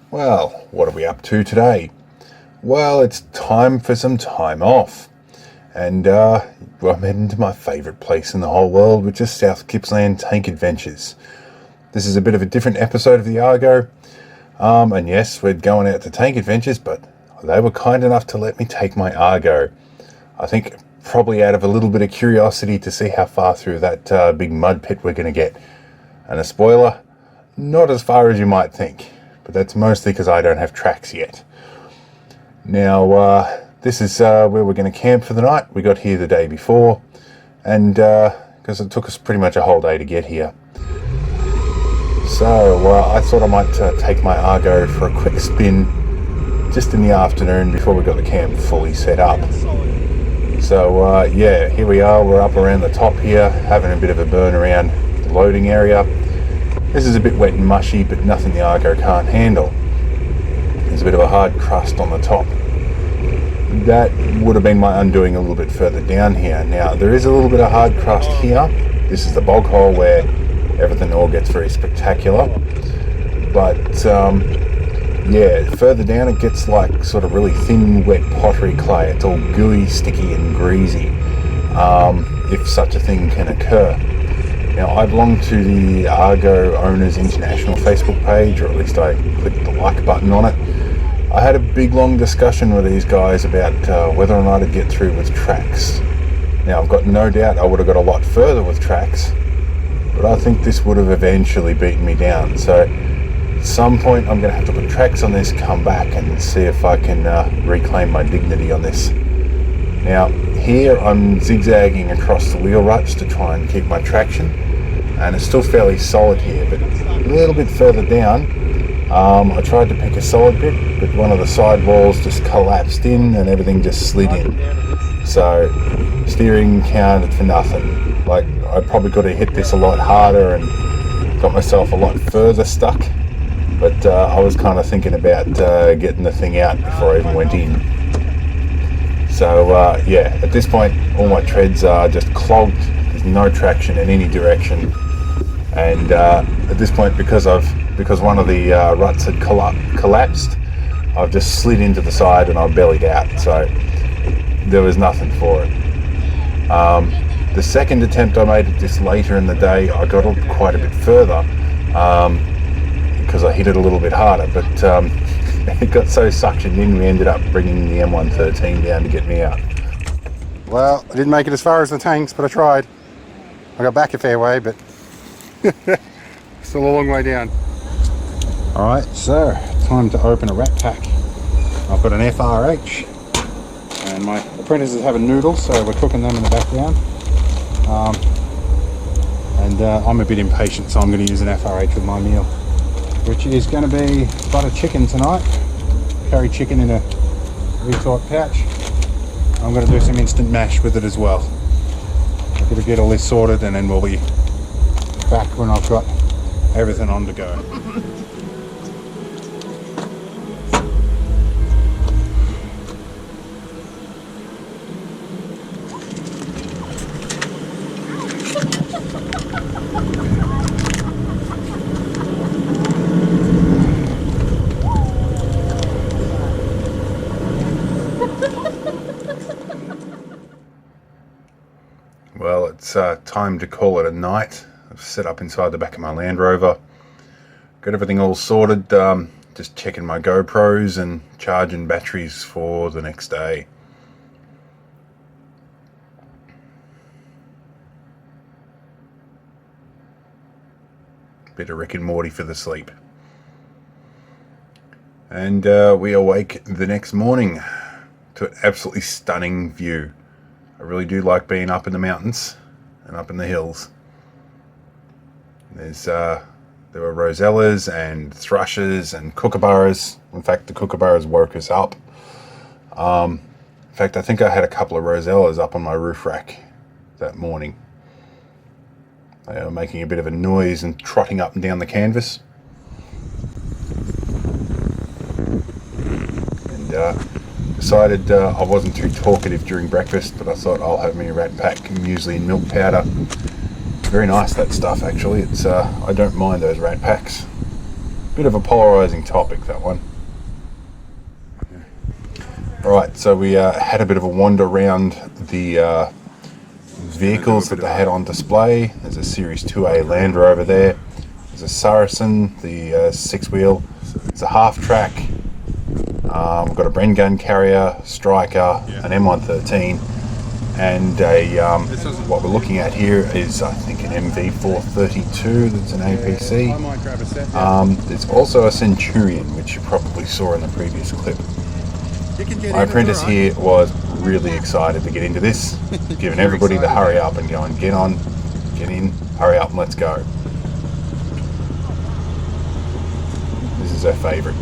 Well, what are we up to today? Well, it's time for some time off. And I'm heading to my favourite place in the whole world, which is South Gippsland Tank Adventures. This is a bit of a different episode of the Argo. And yes, we're going out to tank adventures, but they were kind enough to let me take my Argo. I think probably out of a little bit of curiosity to see how far through that big mud pit we're going to get. And a spoiler, not as far as you might think. But that's mostly because I don't have tracks yet. Now, this is where we're going to camp for the night. We got here the day before, and because it took us pretty much a whole day to get here. So I thought I might take my Argo for a quick spin just in the afternoon before we got the camp fully set up. So yeah, here we are. We're up around the top here, having a bit of a burn around the loading area. This is a bit wet and mushy, but nothing the Argo can't handle. There's a bit of a hard crust on the top. That would have been my undoing a little bit further down here. Now, there is a little bit of hard crust here. This is the bog hole where everything all gets very spectacular. But, yeah, further down it gets like sort of really thin, wet pottery clay. It's all gooey, sticky and greasy, if such a thing can occur. Now, I belong to the Argo Owners International Facebook page, or at least I clicked the like button on it. I had a big long discussion with these guys about whether or not I'd get through with tracks. Now, I've got no doubt I would have got a lot further with tracks, but I think this would have eventually beaten me down. So at some point I'm going to have to put tracks on this, come back and see if I can reclaim my dignity on this. Now, here I'm zigzagging across the wheel ruts to try and keep my traction, and it's still fairly solid here, but a little bit further down I tried to pick a solid bit, but one of the side walls just collapsed in and everything just slid in. So steering counted for nothing. Like, I probably could have hit this a lot harder and got myself a lot further stuck, but I was kind of thinking about getting the thing out before I even went in. So yeah, at this point all my treads are just clogged. There's no traction in any direction, and at this point, because one of the ruts had collapsed, I've just slid into the side and I've bellied out, so there was nothing for it. The second attempt I made at this later in the day, I got quite a bit further because I hit it a little bit harder, but it got so suctioned in we ended up bringing the M113 down to get me out. Well, I didn't make it as far as the tanks, but I tried. I got back a fair way, but still a long way down. Alright, so time to open a rat pack. I've got an FRH, and my apprentices have a noodle, so we're cooking them in the background. I'm a bit impatient, so I'm going to use an FRH with my meal, which is going to be butter chicken tonight. Curry chicken in a retort pouch. I'm going to do some instant mash with it as well. I'm going to get all this sorted, and then we'll be back when I've got everything on to go. Well, it's time to call it a night. I've set up inside the back of my Land Rover. Got everything all sorted, just checking my GoPros and charging batteries for the next day. Bit of Rick and Morty for the sleep. And we awake the next morning to an absolutely stunning view. I really do like being up in the mountains and up in the hills. There were rosellas and thrushes and kookaburras. In fact, the kookaburras woke us up. In fact, I think I had a couple of rosellas up on my roof rack that morning. They were making a bit of a noise and trotting up and down the canvas. And decided I wasn't too talkative during breakfast, but I thought I'll have me a rat pack, muesli and milk powder. Very nice, that stuff, actually. It's I don't mind those rat packs. Bit of a polarizing topic, that one. Alright, so we had a bit of a wander around the vehicles that they had on display. There's a Series 2A Land Rover there. There's a Saracen, the six-wheel. It's a half-track. We've got a Bren gun carrier, Striker, an M113, and what we're looking at here is, I think, an MV432 that's an APC. There's also a Centurion, which you probably saw in the previous clip. My apprentice here was really excited to get into this, giving everybody the hurry up and going, get on, get in, hurry up and let's go. This is her favourite.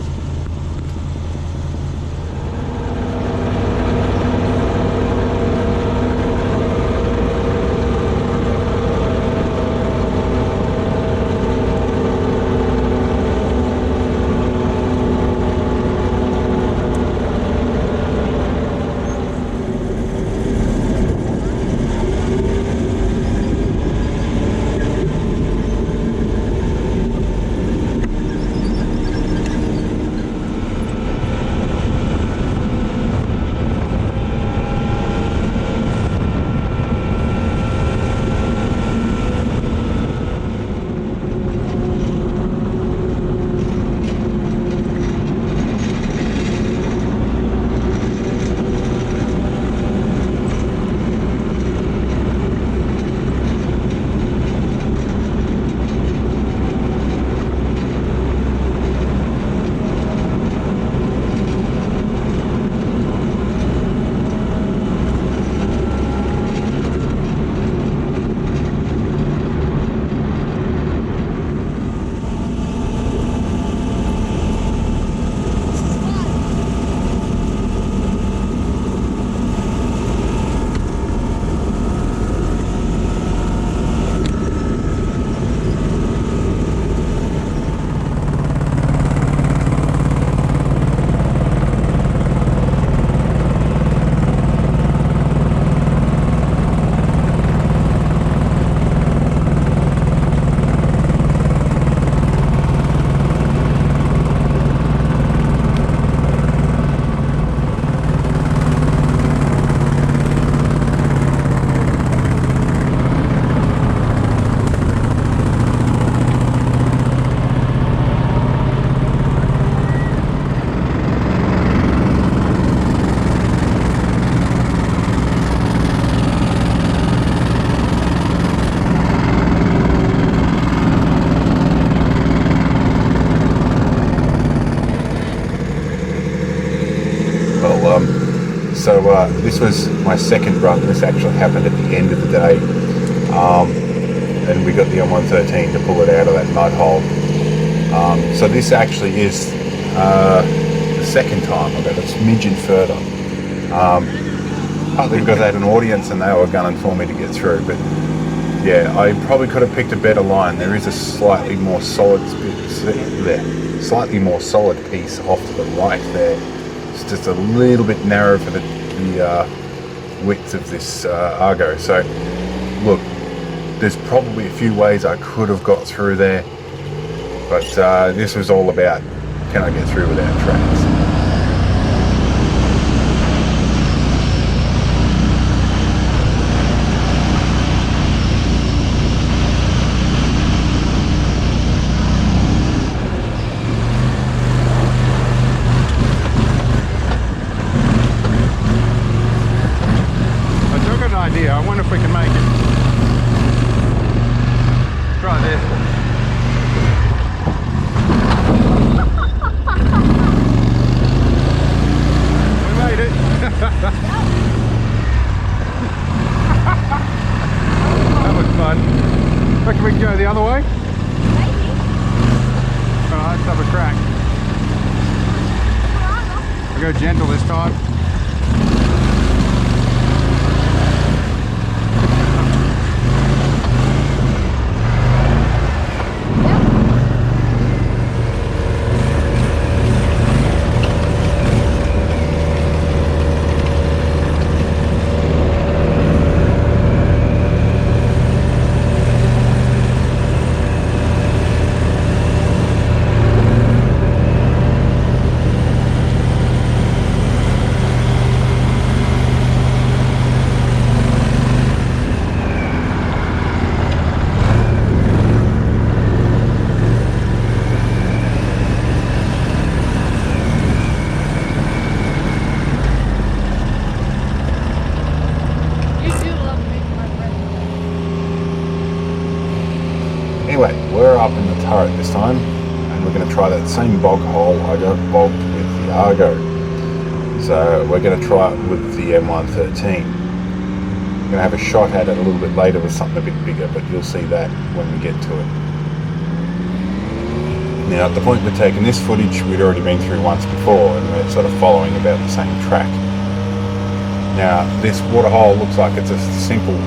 So this was my second run. This actually happened at the end of the day, and we got the M113 to pull it out of that mud hole. So this actually is the second time. I got a smidgen further, partly because I had an audience and they were gunning for me to get through. But yeah, I probably could have picked a better line. There is a slightly more solid piece off to the right there. It's just a little bit narrow for the width of this Argo. So look, there's probably a few ways I could have got through there, but this was all about, can I get through without tracks? I wonder if we can make it. Try this. We made it. That was fun. Reckon we can go the other way? Maybe. Alright, let's have a crack. I'll go gentle this time. going to try that same bog hole I got bogged with the Argo. So we're going to try it with the M113. I'm going to have a shot at it a little bit later with something a bit bigger, but you'll see that when we get to it. Now, at the point we're taking this footage, we'd already been through once before, and we're sort of following about the same track. Now, this waterhole looks like it's a simple,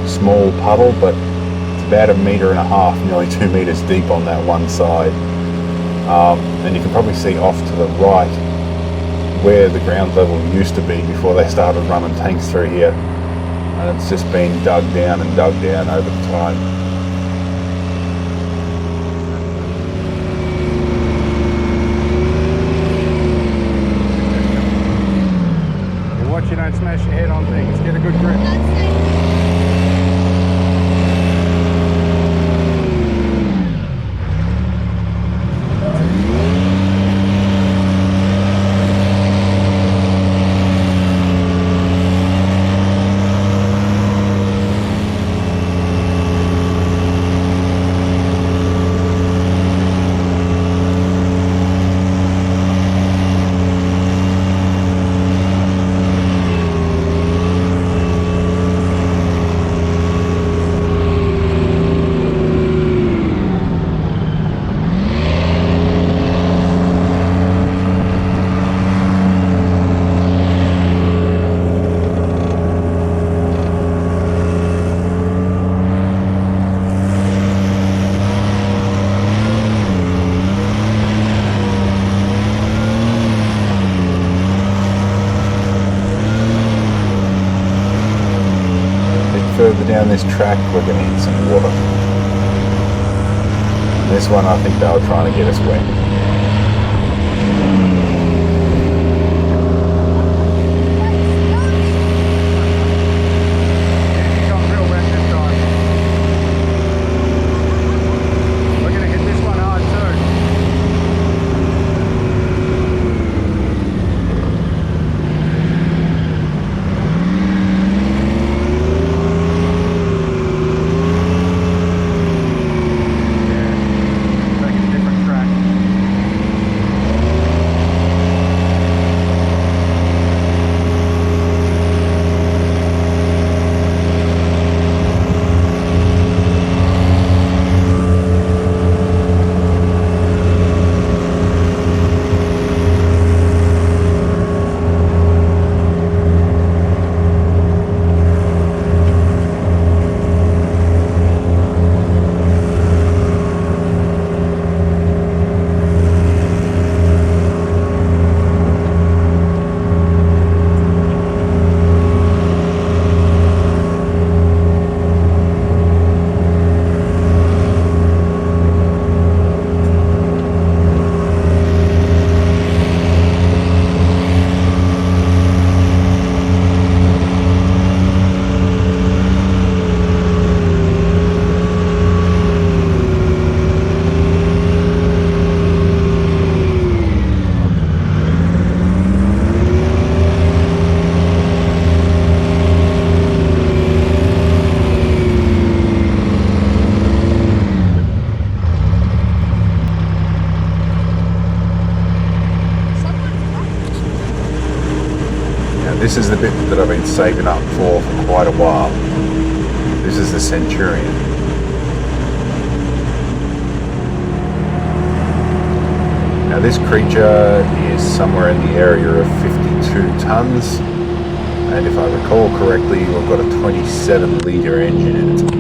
small puddle, but it's about 1.5 meters, nearly 2 meters deep on that one side. And you can probably see off to the right where the ground level used to be before they started running tanks through here. And it's just been dug down and dug down over the time. Watch you don't smash your head on things, get a good grip. Further down this track, we're going to hit some water. This one, I think they were trying to get us wet. This is the bit that I've been saving up for quite a while. This is the Centurion. Now this creature is somewhere in the area of 52 tons, and if I recall correctly, we've got a 27 litre engine in it.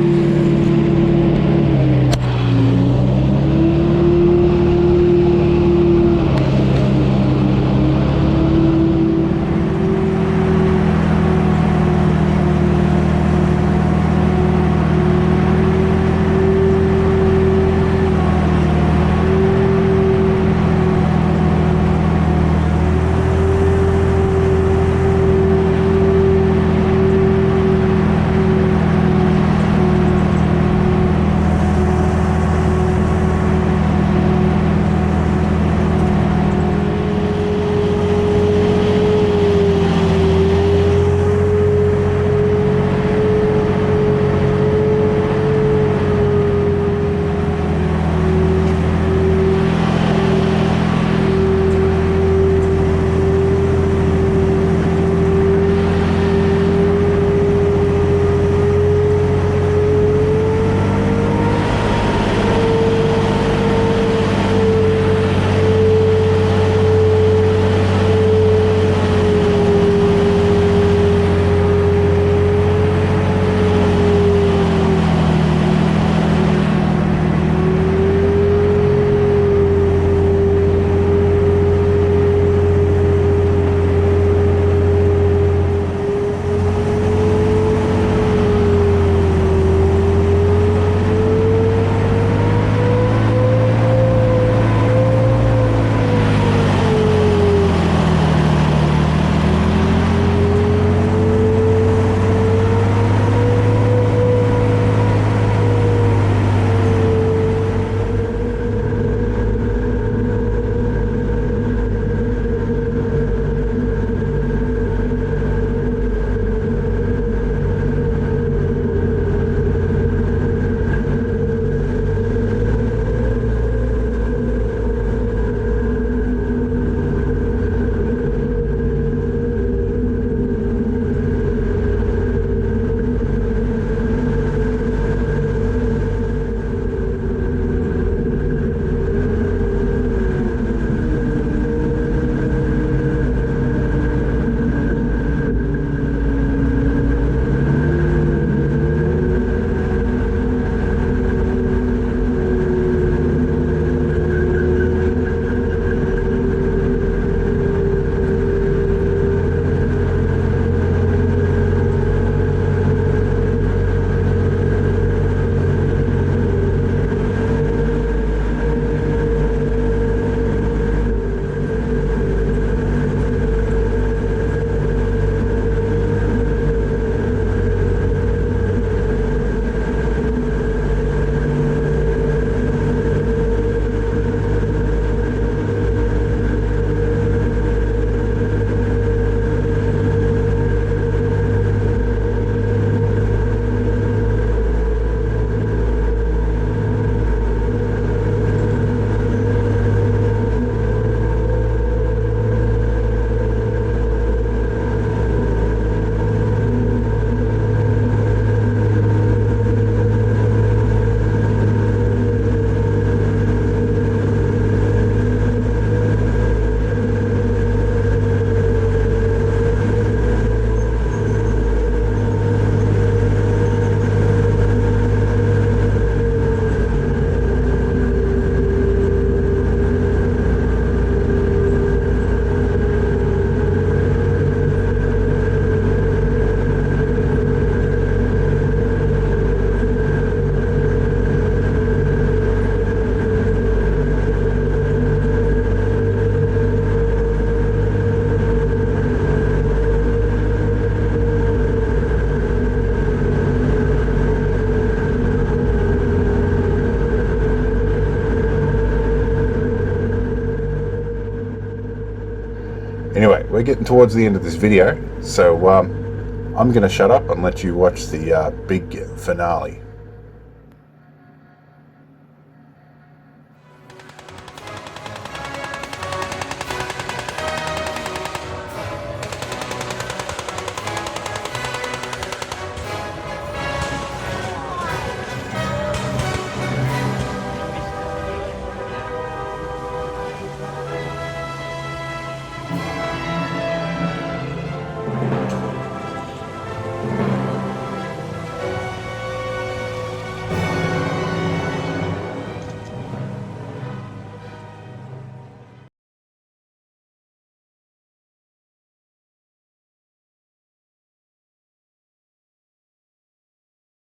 Anyway, we're getting towards the end of this video, so I'm going to shut up and let you watch the big finale.